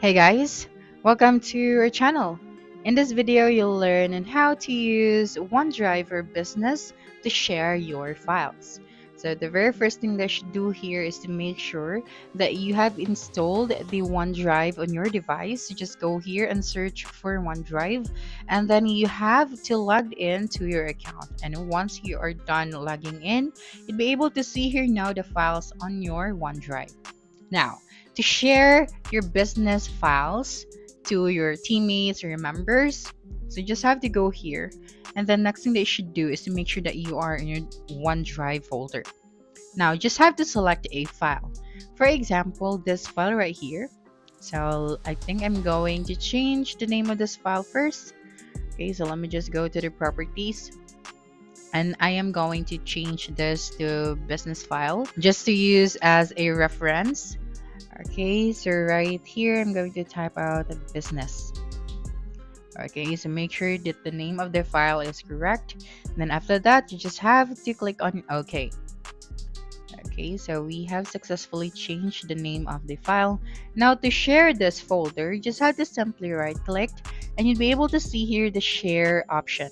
Hey guys, welcome to our channel. In this video, you'll learn on how to use OneDrive for Business to share your files. So the very first thing that you should do here is to make sure that you have installed the OneDrive on your device. You just go here and search for OneDrive, and then you have to log in to your account. And once you are done logging in, you'll be able to see here now the files on your OneDrive. Now, to share your business files to your teammates or your members, so you just have to go here. And then next thing that you should do is to make sure that you are in your OneDrive folder. Now, you just have to select a file. For example, this file right here. So I think I'm going to change the name of this file first. Okay, so let me just go to the properties. And I am going to change this to business file just to use as a reference. Okay, so right here I'm going to type out business. Okay, so make sure that the name of the file is correct. And then after that, you just have to click on OK. Okay, so we have successfully changed the name of the file. Now to share this folder, you just have to simply right click and you'll be able to see here the share option.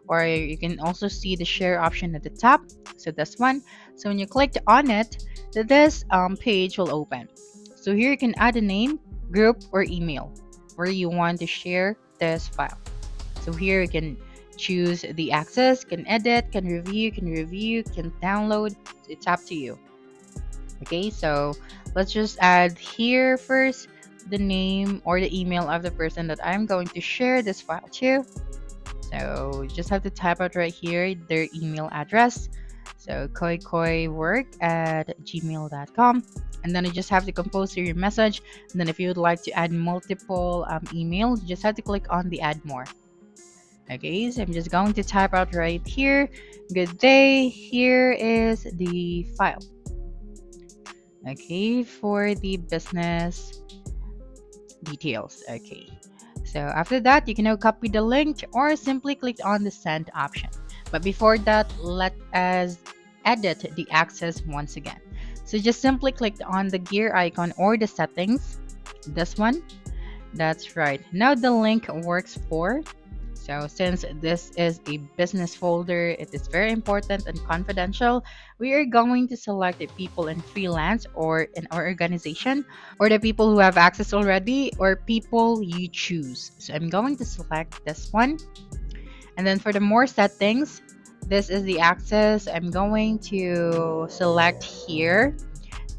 Or you can also see the share option at the top. So this one. So when you clicked on it, this page will open. So here you can add a name, group, or email where you want to share this file. So here you can choose the access, can edit, can review, can download. It's up to you. Okay, so let's just add here first the name or the email of the person that I'm going to share this file to. So you just have to type out right here their email address. So koikoiwork@gmail.com. And then you just have to compose your message. And then if you would like to add multiple emails, you just have to click on the add more. Okay, so I'm just going to type out right here. Good day. Here is the file. Okay, for the business details. Okay. So after that, you can now copy the link or simply click on the send option. But before that, let us edit the access once again. So just simply click on the gear icon or the settings. This one. That's right. Now the link works for. So since this is a business folder, it is very important and confidential. We are going to select the people in freelance or in our organization, or the people who have access already, or people you choose. So I'm going to select this one. And then for the more settings, this is the access. I'm going to select here.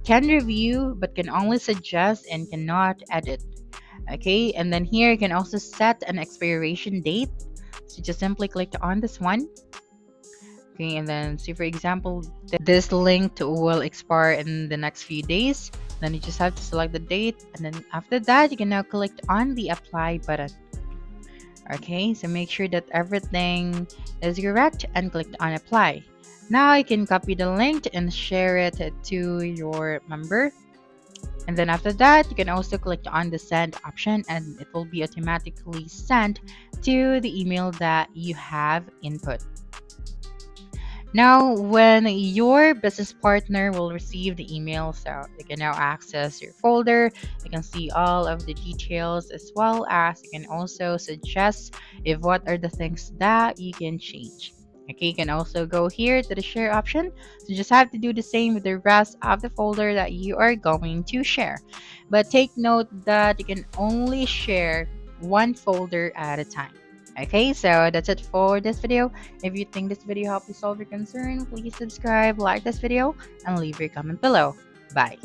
Can review, but can only suggest and cannot edit. Okay, and then here you can also set an expiration date. So just simply click on this one. Okay, and then see, for example, this link will expire in the next few days. Then you just have to select the date, and then after that, you can now click on the apply button. Okay, so make sure that everything is correct and click on apply. Now you can copy the link and share it to your member. And then after that, you can also click on the send option and it will be automatically sent to the email that you have input. Now, when your business partner will receive the email, so they can now access your folder, you can see all of the details as well as you can also suggest if what are the things that you can change. Okay, you can also go here to the share option. So you just have to do the same with the rest of the folder that you are going to share. But take note that you can only share one folder at a time. Okay, so that's it for this video. If you think this video helped you solve your concern, please subscribe, like this video, and leave your comment below. Bye.